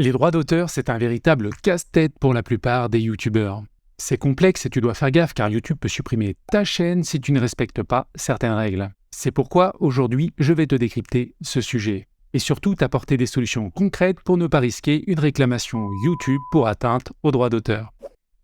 Les droits d'auteur, c'est un véritable casse-tête pour la plupart des youtubeurs. C'est complexe et tu dois faire gaffe car YouTube peut supprimer ta chaîne si tu ne respectes pas certaines règles. C'est pourquoi aujourd'hui, je vais te décrypter ce sujet. Et surtout t'apporter des solutions concrètes pour ne pas risquer une réclamation YouTube pour atteinte aux droits d'auteur.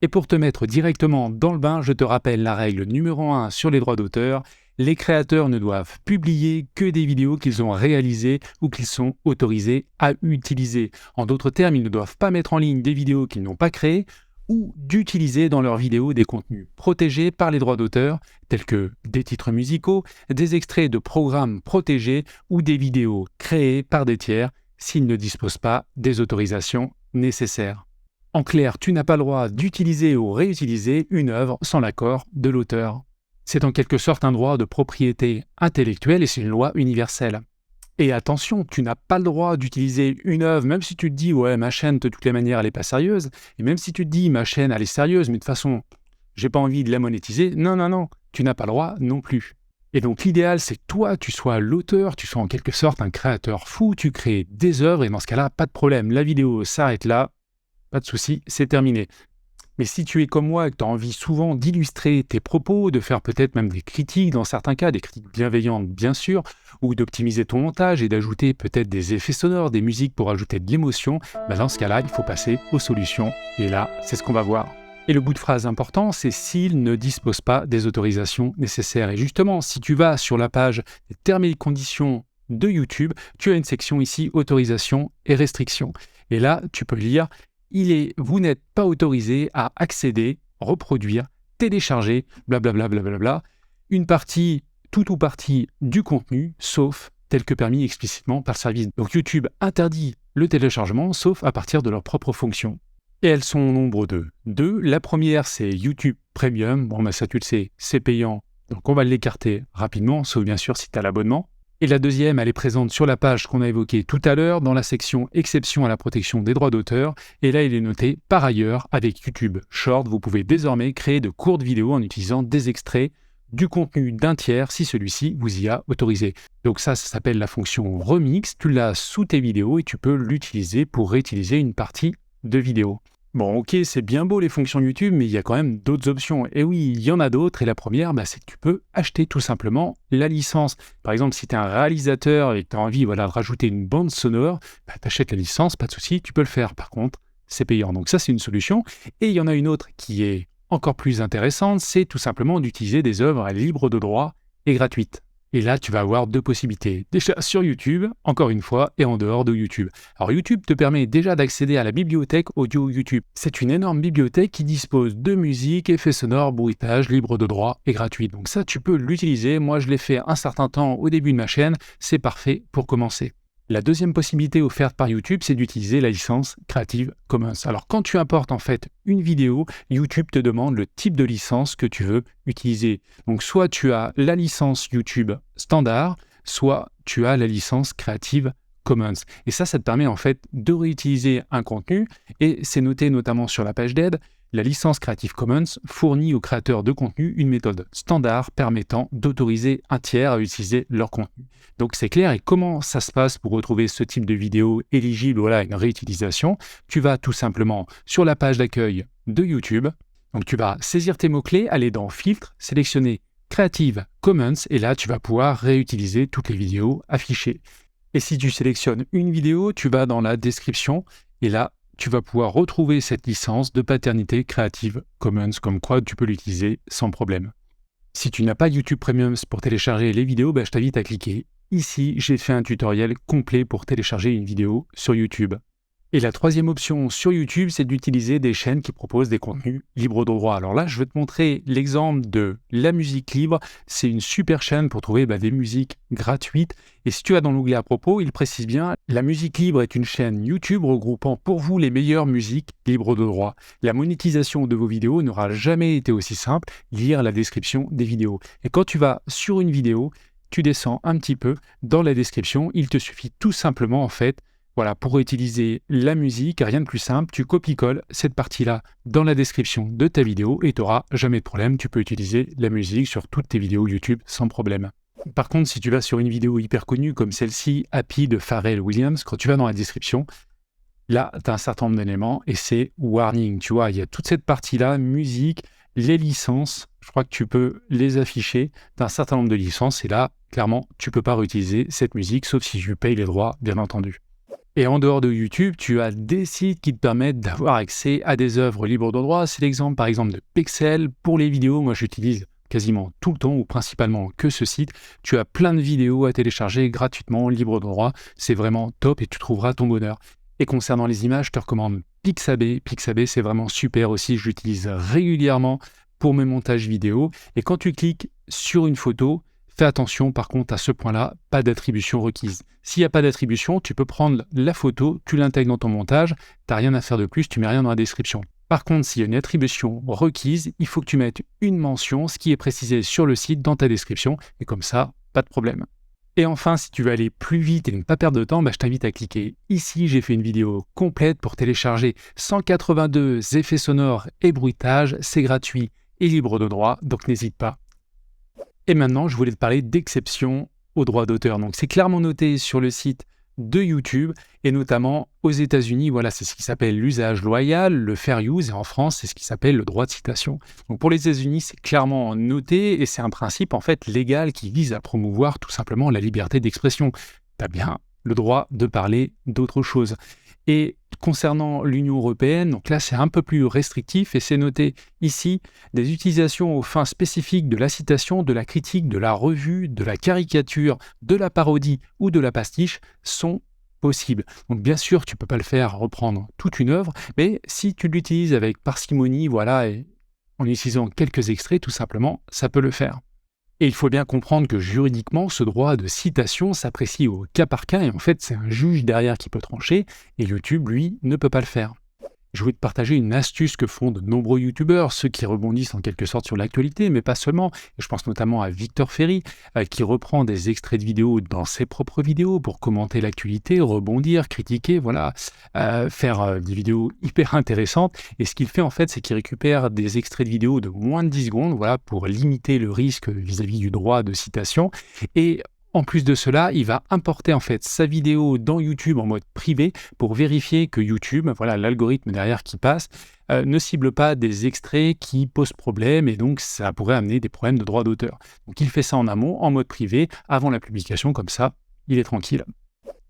Et pour te mettre directement dans le bain, je te rappelle la règle numéro 1 sur les droits d'auteur. Les créateurs ne doivent publier que des vidéos qu'ils ont réalisées ou qu'ils sont autorisés à utiliser. En d'autres termes, ils ne doivent pas mettre en ligne des vidéos qu'ils n'ont pas créées ou d'utiliser dans leurs vidéos des contenus protégés par les droits d'auteur, tels que des titres musicaux, des extraits de programmes protégés ou des vidéos créées par des tiers s'ils ne disposent pas des autorisations nécessaires. En clair, tu n'as pas le droit d'utiliser ou réutiliser une œuvre sans l'accord de l'auteur. C'est en quelque sorte un droit de propriété intellectuelle et c'est une loi universelle. Et attention, tu n'as pas le droit d'utiliser une œuvre, même si tu te dis « ouais, ma chaîne, de toutes les manières, elle n'est pas sérieuse », et même si tu te dis « ma chaîne, elle est sérieuse, mais de toute façon, j'ai pas envie de la monétiser », non, tu n'as pas le droit non plus. Et donc l'idéal, c'est que toi, tu sois l'auteur, tu sois en quelque sorte un créateur fou, tu crées des œuvres, et dans ce cas-là, pas de problème, la vidéo s'arrête là, pas de souci, c'est terminé. Mais si tu es comme moi et que tu as envie souvent d'illustrer tes propos, de faire peut-être même des critiques dans certains cas, des critiques bienveillantes bien sûr, ou d'optimiser ton montage et d'ajouter peut-être des effets sonores, des musiques pour ajouter de l'émotion, dans ce cas-là, il faut passer aux solutions. Et là, c'est ce qu'on va voir. Et le bout de phrase important, c'est s'il ne dispose pas des autorisations nécessaires. Et justement, si tu vas sur la page des termes et conditions de YouTube, tu as une section ici, autorisation et restrictions. Et là, tu peux lire vous n'êtes pas autorisé à accéder, reproduire, télécharger, blablabla, une partie, toute ou partie du contenu, sauf tel que permis explicitement par le service. Donc YouTube interdit le téléchargement, sauf à partir de leurs propres fonctions. Et elles sont au nombre de deux. La première, c'est YouTube Premium. Bon, ça tu le sais, c'est payant, donc on va l'écarter rapidement, sauf bien sûr si tu as l'abonnement. Et la deuxième, elle est présente sur la page qu'on a évoquée tout à l'heure, dans la section Exception à la protection des droits d'auteur. Et là, il est noté « Par ailleurs, avec YouTube Short, vous pouvez désormais créer de courtes vidéos en utilisant des extraits du contenu d'un tiers si celui-ci vous y a autorisé. » Donc ça s'appelle la fonction Remix. Tu l'as sous tes vidéos et tu peux l'utiliser pour réutiliser une partie de vidéo. Bon, ok, c'est bien beau les fonctions YouTube, mais il y a quand même d'autres options. Et oui, il y en a d'autres. Et la première, c'est que tu peux acheter tout simplement la licence. Par exemple, si tu es un réalisateur et que tu as envie de rajouter une bande sonore, tu achètes la licence, pas de souci, tu peux le faire. Par contre, c'est payant. Donc ça, c'est une solution. Et il y en a une autre qui est encore plus intéressante, c'est tout simplement d'utiliser des œuvres libres de droit et gratuites. Et là, tu vas avoir deux possibilités. Déjà sur YouTube, encore une fois, et en dehors de YouTube. Alors YouTube te permet déjà d'accéder à la bibliothèque audio YouTube. C'est une énorme bibliothèque qui dispose de musique, effets sonores, bruitage, libre de droit et gratuit. Donc ça, tu peux l'utiliser. Moi, je l'ai fait un certain temps au début de ma chaîne. C'est parfait pour commencer. La deuxième possibilité offerte par YouTube, c'est d'utiliser la licence Creative Commons. Alors, quand tu importes en fait une vidéo, YouTube te demande le type de licence que tu veux utiliser. Donc, soit tu as la licence YouTube standard, soit tu as la licence Creative Commons. Et ça te permet en fait de réutiliser un contenu et c'est noté notamment sur la page d'aide. La licence Creative Commons fournit aux créateurs de contenu une méthode standard permettant d'autoriser un tiers à utiliser leur contenu. Donc c'est clair. Et comment ça se passe pour retrouver ce type de vidéo éligible à une réutilisation? Tu vas tout simplement sur la page d'accueil de YouTube. Donc tu vas saisir tes mots-clés, aller dans Filtre, sélectionner Creative Commons et là tu vas pouvoir réutiliser toutes les vidéos affichées. Et si tu sélectionnes une vidéo, tu vas dans la description et là tu vas pouvoir retrouver cette licence de paternité Creative Commons, comme quoi tu peux l'utiliser sans problème. Si tu n'as pas YouTube Premium pour télécharger les vidéos, je t'invite à cliquer. Ici, j'ai fait un tutoriel complet pour télécharger une vidéo sur YouTube. Et la troisième option sur YouTube, c'est d'utiliser des chaînes qui proposent des contenus libres de droit. Alors là, je vais te montrer l'exemple de La Musique Libre. C'est une super chaîne pour trouver des musiques gratuites. Et si tu vas dans l'onglet à propos, il précise bien « La Musique Libre est une chaîne YouTube regroupant pour vous les meilleures musiques libres de droit. La monétisation de vos vidéos n'aura jamais été aussi simple. Lire la description des vidéos. » Et quand tu vas sur une vidéo, tu descends un petit peu dans la description. Il te suffit tout simplement en fait pour utiliser la musique, rien de plus simple, tu copies-colles cette partie-là dans la description de ta vidéo et tu n'auras jamais de problème, tu peux utiliser la musique sur toutes tes vidéos YouTube sans problème. Par contre, si tu vas sur une vidéo hyper connue comme celle-ci, Happy de Pharrell Williams, quand tu vas dans la description, Là, tu as un certain nombre d'éléments et c'est warning. Tu vois, il y a toute cette partie-là, musique, les licences. Je crois que tu peux les afficher. Tu as un certain nombre de licences et là, clairement, tu ne peux pas réutiliser cette musique, sauf si tu payes les droits, bien entendu. Et en dehors de YouTube, tu as des sites qui te permettent d'avoir accès à des œuvres libres de droit. C'est l'exemple, par exemple, de Pexel pour les vidéos. Moi, j'utilise quasiment tout le temps ou principalement que ce site. Tu as plein de vidéos à télécharger gratuitement, libres de droit. C'est vraiment top et tu trouveras ton bonheur. Et concernant les images, je te recommande Pixabay. Pixabay, c'est vraiment super aussi. Je l'utilise régulièrement pour mes montages vidéo. Et quand tu cliques sur une photo, fais attention par contre à ce point-là, pas d'attribution requise. S'il n'y a pas d'attribution, tu peux prendre la photo, tu l'intègres dans ton montage, tu n'as rien à faire de plus, tu mets rien dans la description. Par contre, s'il y a une attribution requise, il faut que tu mettes une mention, ce qui est précisé sur le site dans ta description, et comme ça, pas de problème. Et enfin, si tu veux aller plus vite et ne pas perdre de temps, je t'invite à cliquer ici. J'ai fait une vidéo complète pour télécharger 182 effets sonores et bruitages. C'est gratuit et libre de droit, donc n'hésite pas. Et maintenant, je voulais te parler d'exception aux droits d'auteur. Donc, c'est clairement noté sur le site de YouTube et notamment aux États-Unis. Voilà, c'est ce qui s'appelle l'usage loyal, le fair use, et en France, c'est ce qui s'appelle le droit de citation. Donc, pour les États-Unis, c'est clairement noté et c'est un principe en fait légal qui vise à promouvoir tout simplement la liberté d'expression. Tu as bien le droit de parler d'autre chose. Et concernant l'Union européenne, donc là c'est un peu plus restrictif et c'est noté ici, des utilisations aux fins spécifiques de la citation, de la critique, de la revue, de la caricature, de la parodie ou de la pastiche sont possibles. Donc bien sûr, tu ne peux pas le faire reprendre toute une œuvre, mais si tu l'utilises avec parcimonie, voilà, et en utilisant quelques extraits, tout simplement, ça peut le faire. Et il faut bien comprendre que juridiquement, ce droit de citation s'apprécie au cas par cas et en fait, c'est un juge derrière qui peut trancher et YouTube, lui, ne peut pas le faire. Je voulais te partager une astuce que font de nombreux youtubeurs, ceux qui rebondissent en quelque sorte sur l'actualité, mais pas seulement. Et je pense notamment à Victor Ferry, qui reprend des extraits de vidéos dans ses propres vidéos pour commenter l'actualité, rebondir, critiquer, voilà, faire des vidéos hyper intéressantes. Et ce qu'il fait en fait, c'est qu'il récupère des extraits de vidéos de moins de 10 secondes, voilà, pour limiter le risque vis-à-vis du droit de citation. Et en plus de cela, il va importer en fait sa vidéo dans YouTube en mode privé pour vérifier que YouTube, voilà l'algorithme derrière qui passe, ne cible pas des extraits qui posent problème et donc ça pourrait amener des problèmes de droit d'auteur. Donc il fait ça en amont, en mode privé, avant la publication, comme ça, il est tranquille.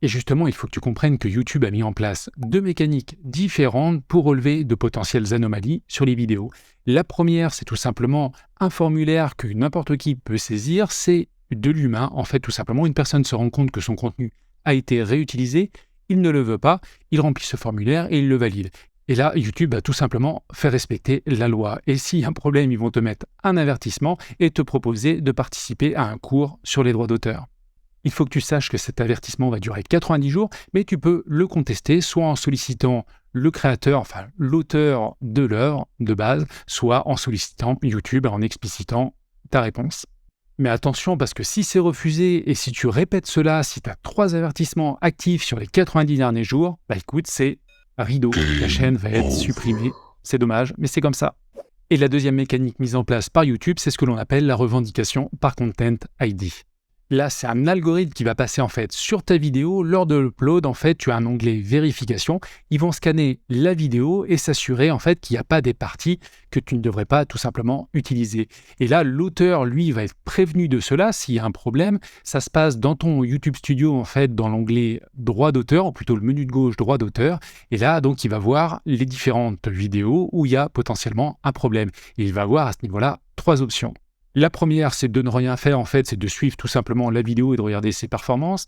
Et justement, il faut que tu comprennes que YouTube a mis en place deux mécaniques différentes pour relever de potentielles anomalies sur les vidéos. La première, c'est tout simplement un formulaire que n'importe qui peut saisir, c'est de l'humain. En fait, tout simplement, une personne se rend compte que son contenu a été réutilisé, il ne le veut pas, il remplit ce formulaire et il le valide. Et là, YouTube a tout simplement fait respecter la loi. Et s'il y a un problème, ils vont te mettre un avertissement et te proposer de participer à un cours sur les droits d'auteur. Il faut que tu saches que cet avertissement va durer 90 jours, mais tu peux le contester soit en sollicitant le créateur, enfin l'auteur de l'œuvre de base, soit en sollicitant YouTube, en explicitant ta réponse. Mais attention, parce que si c'est refusé et si tu répètes cela, si tu as 3 avertissements actifs sur les 90 derniers jours, écoute, c'est rideau. Ta chaîne va être supprimée. C'est dommage, mais c'est comme ça. Et la deuxième mécanique mise en place par YouTube, c'est ce que l'on appelle la revendication par Content ID. Là, c'est un algorithme qui va passer en fait sur ta vidéo. Lors de l'upload, en fait, tu as un onglet vérification. Ils vont scanner la vidéo et s'assurer en fait qu'il n'y a pas des parties que tu ne devrais pas tout simplement utiliser. Et là, l'auteur, lui, va être prévenu de cela s'il y a un problème. Ça se passe dans ton YouTube Studio, en fait, dans l'onglet droit d'auteur, ou plutôt le menu de gauche droit d'auteur. Et là, donc, il va voir les différentes vidéos où il y a potentiellement un problème. Et il va voir à ce niveau-là 3 options. La première, c'est de ne rien faire, en fait, c'est de suivre tout simplement la vidéo et de regarder ses performances.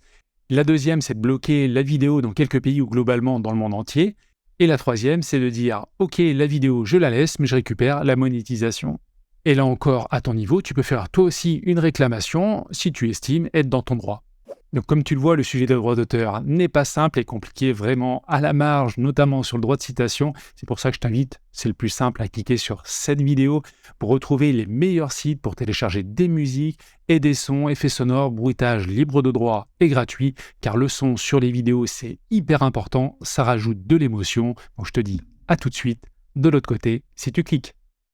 La deuxième, c'est de bloquer la vidéo dans quelques pays ou globalement dans le monde entier. Et la troisième, c'est de dire « Ok, la vidéo, je la laisse, mais je récupère la monétisation ». Et là encore, à ton niveau, tu peux faire toi aussi une réclamation si tu estimes être dans ton droit. Donc comme tu le vois, le sujet des droits d'auteur n'est pas simple et compliqué, vraiment à la marge, notamment sur le droit de citation. C'est pour ça que je t'invite, c'est le plus simple, à cliquer sur cette vidéo pour retrouver les meilleurs sites pour télécharger des musiques et des sons, effets sonores, bruitages libres de droit et gratuits, car le son sur les vidéos, c'est hyper important, ça rajoute de l'émotion. Donc je te dis à tout de suite de l'autre côté si tu cliques.